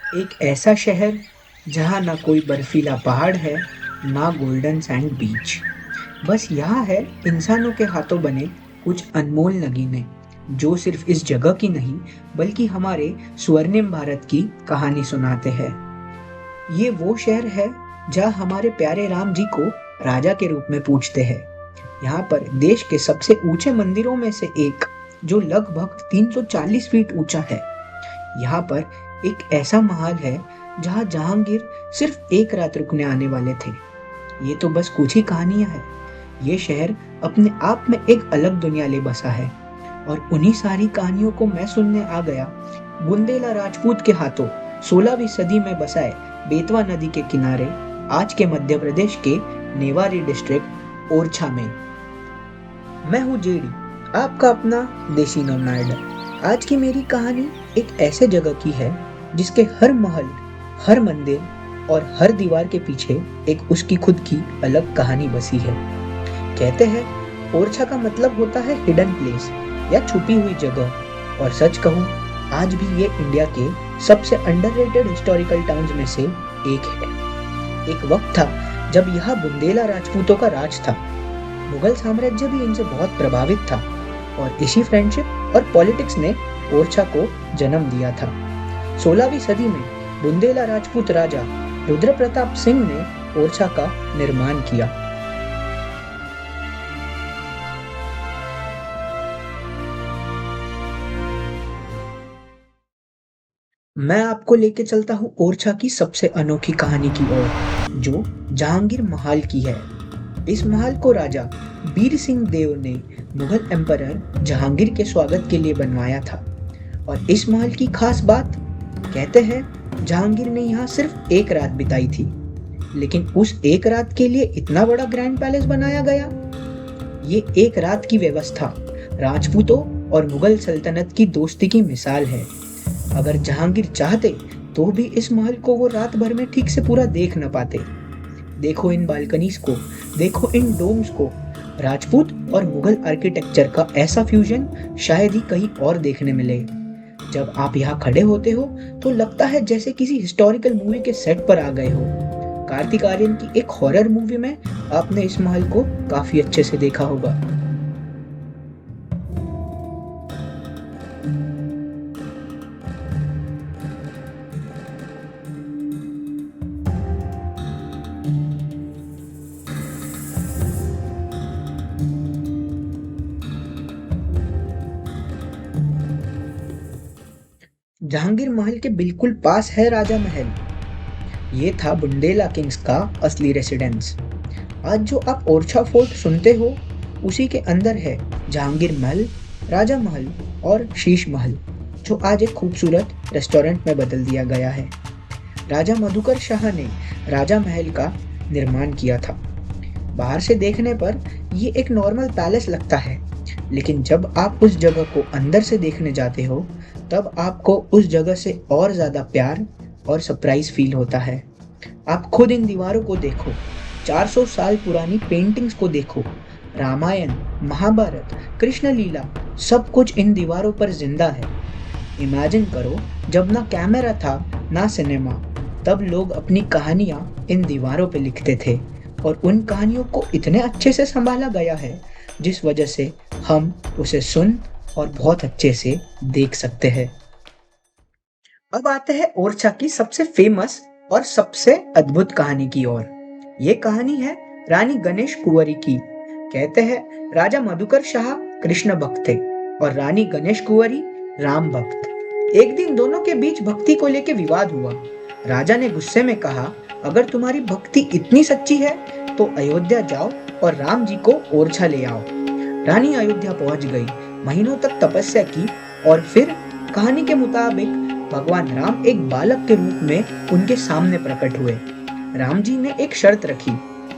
एक ऐसा शहर जहाँ ना कोई बर्फीला पहाड़ है, ना गोल्डन सैंड बीच। बस यहाँ है इंसानों के हाथों बने कुछ अनमोल नगीने, जो सिर्फ इस जगह की नहीं बल्कि हमारे स्वर्णिम भारत की कहानी सुनाते हैं। ये वो शहर है जहाँ हमारे प्यारे राम जी को राजा के रूप में पूजते हैं। यहाँ पर देश के सबसे ऊंचे मंदिरों में से एक, जो लगभग 340 फीट ऊंचा है। यहाँ पर एक ऐसा महल है जहाँ जहांगीर सिर्फ एक रात रुकने आने वाले थे। ये तो बस कुछ ही कहानियां हैं। ये शहर अपने आप में एक अलग दुनिया ले बसा है, और उन्हीं सारी कहानियों को मैं सुनने आ गया बुंदेला राजपूत के हाथों 16वीं सदी में बसाए बेतवा नदी के किनारे, आज के मध्य प्रदेश के नेवारी डिस्ट्रिक्ट ओरछा में। मैं हूँ जेडी, आपका अपना देसी नोमैड। आज की मेरी कहानी एक ऐसे जगह की है जिसके हर महल, हर मंदिर और हर दीवार के पीछे एक उसकी खुद की अलग कहानी बसी है। कहते हैं ओरछा का मतलब होता है हिडन प्लेस या छुपी हुई जगह, और सच कहूँ आज भी ये इंडिया के सबसे अंडररेटेड हिस्टोरिकल टाउन्स में से एक है। एक वक्त था जब यह बुंदेला राजपूतों का राज था। मुगल साम्राज्य भी इनसे बहुत प्रभावित था, और इसी फ्रेंडशिप और पॉलिटिक्स ने ओरछा को जन्म दिया था। 16वीं सदी में बुंदेला राजपूत राजा रुद्र प्रताप सिंह ने ओरछा का निर्माण किया। मैं आपको लेके चलता हूँ ओरछा की सबसे अनोखी कहानी की ओर, जो जहांगीर महल की है। इस महल को राजा बीर सिंह देव ने मुगल एम्परर जहांगीर के स्वागत के लिए बनवाया था। और इस महल की खास बात, कहते हैं जहांगीर ने यहाँ सिर्फ एक रात बिताई थी, लेकिन उस एक रात के लिए इतना बड़ा ग्रैंड पैलेस बनाया गया। ये एक रात की व्यवस्था राजपूतों और मुगल सल्तनत की दोस्ती की मिसाल है। अगर जहांगीर चाहते तो भी इस महल को वो रात भर में ठीक से पूरा देख न पाते। देखो इन बालकनीज को, देखो इन डोम्स को। राजपूत और मुगल आर्किटेक्चर का ऐसा फ्यूजन शायद ही कहीं और देखने मिले। जब आप यहाँ खड़े होते हो तो लगता है जैसे किसी हिस्टोरिकल मूवी के सेट पर आ गए हो। कार्तिक आर्यन की एक हॉरर मूवी में आपने इस महल को काफी अच्छे से देखा होगा। जहांगीर महल के बिल्कुल पास है राजा महल। ये था बुंदेला किंग्स का असली रेसिडेंस। आज जो आप ओरछा फोर्ट सुनते हो, उसी के अंदर है जहांगीर महल, राजा महल और शीश महल, जो आज एक खूबसूरत रेस्टोरेंट में बदल दिया गया है। राजा मधुकर शाह ने राजा महल का निर्माण किया था। बाहर से देखने पर ये एक नॉर्मल पैलेस लगता है, लेकिन जब आप उस जगह को अंदर से देखने जाते हो, तब आपको उस जगह से और ज्यादा प्यार और सरप्राइज फील होता है। आप खुद इन दीवारों को देखो, 400 साल पुरानी पेंटिंग्स को देखो। रामायण, महाभारत, कृष्ण लीला, सब कुछ इन दीवारों पर जिंदा है। इमेजिन करो, जब ना कैमरा था ना सिनेमा, तब लोग अपनी कहानियां इन दीवारों पे लिखते थे, और उन कहानियों को इतने अच्छे से संभाला गया है जिस वजह से हम उसे सुन और बहुत अच्छे से देख सकते हैं। अब आते हैं ओरछा की सबसे फेमस और सबसे अद्भुत कहानी की ओर। ये कहानी है रानी गणेश कुंवरी की। कहते हैं राजा मधुकर शाह कृष्ण भक्त थे और रानी गणेश कुंवरी राम भक्त। एक दिन दोनों के बीच भक्ति को लेकर विवाद हुआ। राजा ने गुस्से में कहा, अगर तुम्हारी भक्ति इतनी सच्ची है तो अयोध्या जाओ और राम जी को ओरछा ले आओ। रानी अयोध्या पहुंच गई, महीनों तक तपस्या की, और फिर कहानी के मुताबिक भगवान राम एक बालक के रूप में उनके सामने प्रकट हुए। राम जी ने एक शर्त रखी,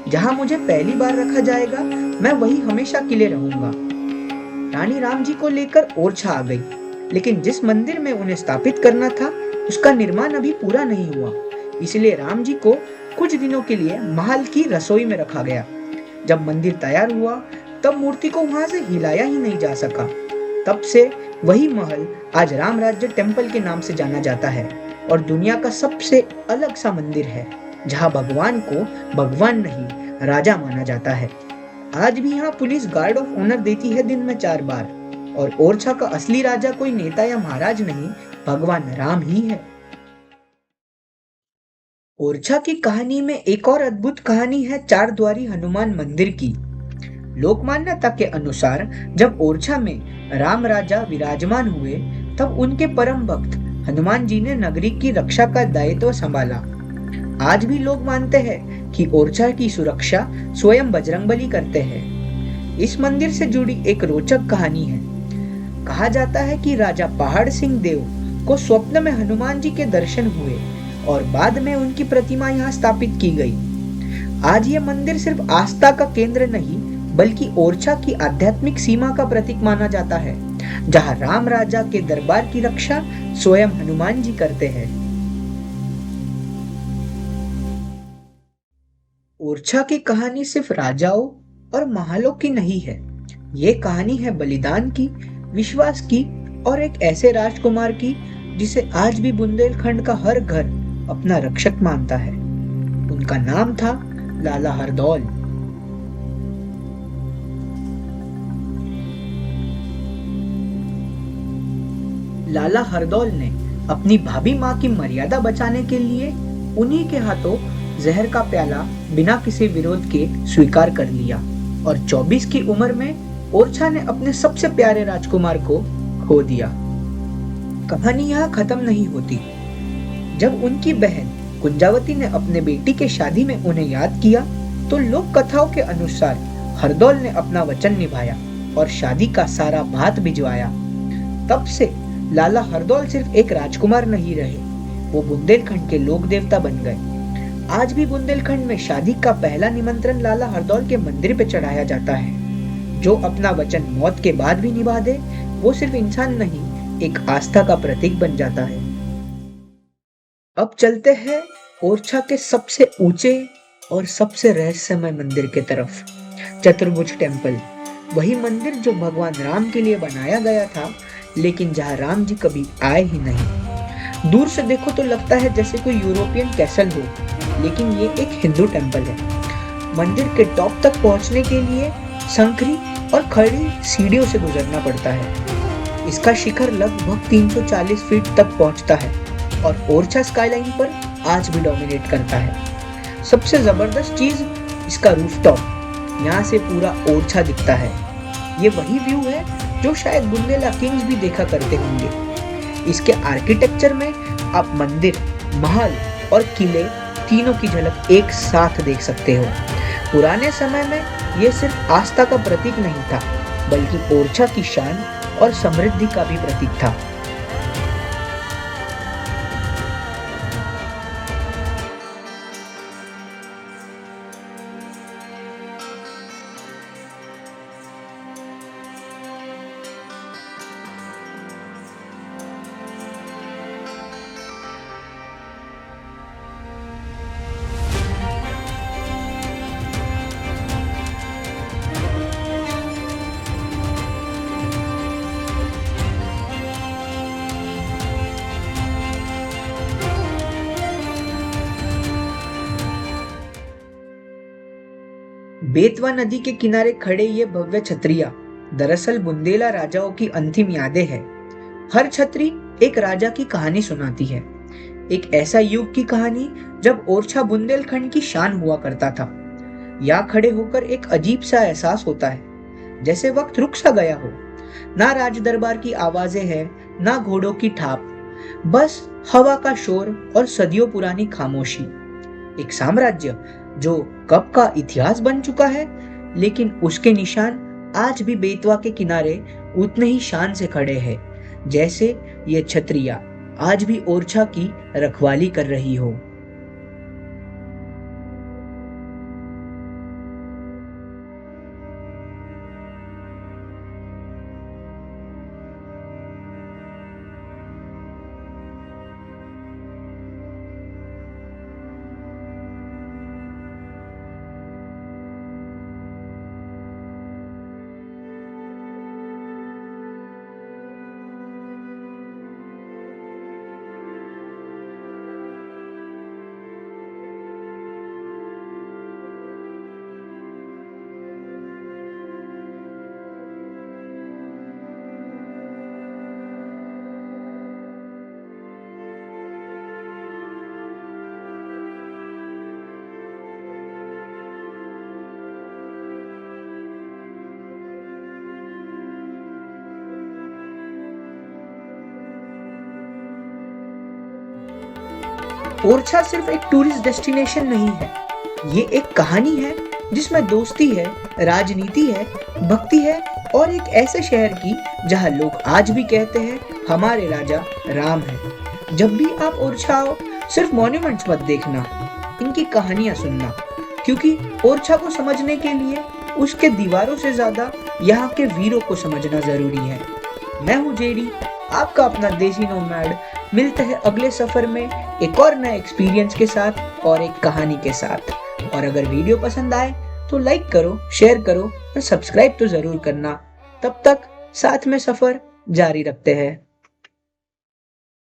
जहां मुझे पहली बार रखा जाएगा मैं वही हमेशा के लिए रहूंगा। रानी राम जी को लेकर ओरछा आ गई, लेकिन जिस मंदिर में उन्हें स्थापित करना था उसका निर्माण अभी पूरा नहीं हुआ, इसलिए राम जी को कुछ दिनों के लिए महल की रसोई में रखा गया। जब मंदिर तैयार हुआ तब मूर्ति को वहां से हिलाया ही नहीं जा सका। तब से वही महल आज राम राज्य टेम्पल के नाम से जाना जाता है, और दुनिया का सबसे अलग सा मंदिर है, जहाँ भगवान को भगवान नहीं राजा माना जाता है। आज भी यहाँ पुलिस गार्ड ऑफ ऑनर देती है दिन में 4 बार। और ओरछा का असली राजा कोई नेता या महाराज नहीं, भगवान राम ही है। ओरछा की कहानी में एक और अद्भुत कहानी है चार द्वारी हनुमान मंदिर की। लोक मान्यता के अनुसार जब ओरछा में राम राजा विराजमान हुए, तब उनके परम भक्त हनुमान जी ने नगरी की रक्षा का दायित्व संभाला। आज भी लोग मानते हैं कि ओरछा की सुरक्षा स्वयं बजरंगबली करते हैं। इस मंदिर से जुड़ी एक रोचक कहानी है। कहा जाता है कि राजा पहाड़ सिंह देव को स्वप्न में हनुमान जी के दर्शन हुए और बाद में उनकी प्रतिमा यहाँ स्थापित की गई। आज ये मंदिर सिर्फ आस्था का केंद्र नहीं, बल्कि ओरछा की आध्यात्मिक सीमा का प्रतीक माना जाता है, जहाँ राम राजा के दरबार की रक्षा स्वयं हनुमान जी करते हैं। ओरछा की कहानी सिर्फ राजाओं और महलों की नहीं है। ये कहानी है बलिदान की, विश्वास की और एक ऐसे राजकुमार की जिसे आज भी बुंदेलखंड का हर घर अपना रक्षक मानता है। उनका नाम था लाला हरदौल। लाला हरदौल ने अपनी भाभी माँ की मर्यादा बचाने के लिए उन्हीं के हाथों जहर का प्याला बिना किसी विरोध के स्वीकार कर लिया और 24 की उम्र में ओरछा ने अपने सबसे प्यारे राजकुमार को खो दिया। कहानी यहाँ खत्म नहीं होती। जब उनकी बहन कुंजावती ने अपने बेटी के शादी में उन्हें याद किया, तो लोक कथाओं के अनुसार हरदौल ने अपना वचन निभाया और शादी का सारा भात भिजवाया। तब से लाला हरदौल सिर्फ एक राजकुमार नहीं रहे, वो बुंदेलखंड के लोक देवता बन गए। आज भी बुंदेलखंड में शादी का पहला निमंत्रण लाला हरदौल के मंदिर पे चढ़ाया जाता है। जो अपना वचन मौत के बाद भी निभा दे, वो सिर्फ इंसान नहीं, एक आस्था का प्रतीक बन जाता है। अब चलते हैं ओरछा के सबसे ऊंचे और सबसे रहस्यमय मंदिर के तरफ, चतुर्भुज टेम्पल। वही मंदिर जो भगवान राम के लिए बनाया गया था, लेकिन जहाँ राम जी कभी आए ही नहीं। दूर से देखो तो लगता है जैसे कोई यूरोपियन कैसल हो, लेकिन ये एक हिंदू टेम्पल है। मंदिर के टॉप तक पहुंचने के लिए संकरी और खड़ी सीढ़ियों से गुजरना पड़ता है। इसका शिखर लगभग 340 फीट तक पहुंचता है और ओरछा स्काईलाइन पर आज भी डोमिनेट करता है। सबसे जबरदस्त चीज इसका रूफटॉप, यहाँ से पूरा ओरछा दिखता है। ये वही व्यू है जो शायद बुंदेला किंग्स भी देखा करते होंगे। इसके आर्किटेक्चर में आप मंदिर, महल और किले तीनों की झलक एक साथ देख सकते हो। पुराने समय में ये सिर्फ आस्था का प्रतीक नहीं था, बल्कि ओरछा की शान और समृद्धि का भी प्रतीक था। बेतवा नदी के किनारे खड़े ये भव्य छतरिया दरअसल बुंदेला राजाओं की अंतिम यादें हैं। हर छतरी एक राजा की कहानी सुनाती है, एक ऐसा युग की कहानी जब ओरछा बुंदेलखंड की शान हुआ करता था। यहाँ खड़े होकर एक अजीब सा एहसास होता है, जैसे वक्त रुक सा गया हो। ना राज दरबार की आवाजें हैं, ना घोड़ों की ठाप, बस हवा का शोर और सदियों पुरानी खामोशी। एक साम्राज्य जो कब का इतिहास बन चुका है, लेकिन उसके निशान आज भी बेतवा के किनारे उतने ही शान से खड़े हैं, जैसे ये छतरिया आज भी ओरछा की रखवाली कर रही हो। ओरछा सिर्फ एक टूरिस्ट डेस्टिनेशन नहीं है, ये एक कहानी है जिसमें दोस्ती है, राजनीति है, भक्ति है और एक ऐसे शहर की जहां लोग आज भी कहते हैं हमारे राजा राम है। जब भी आप ओरछा आओ, सिर्फ मॉन्यूमेंट्स मत देखना, इनकी कहानियां सुनना, क्योंकि ओरछा को समझने के लिए उसके दीवारों से ज्यादा यहाँ के वीरों को समझना जरूरी है। मैं हूँ जेडी, आपका अपना देसी नोमैड। मिलते हैं अगले सफर में एक और नए एक्सपीरियंस के साथ और एक कहानी के साथ। और अगर वीडियो पसंद आए तो लाइक करो, शेयर करो और सब्सक्राइब तो जरूर करना। तब तक साथ में सफर जारी रखते हैं।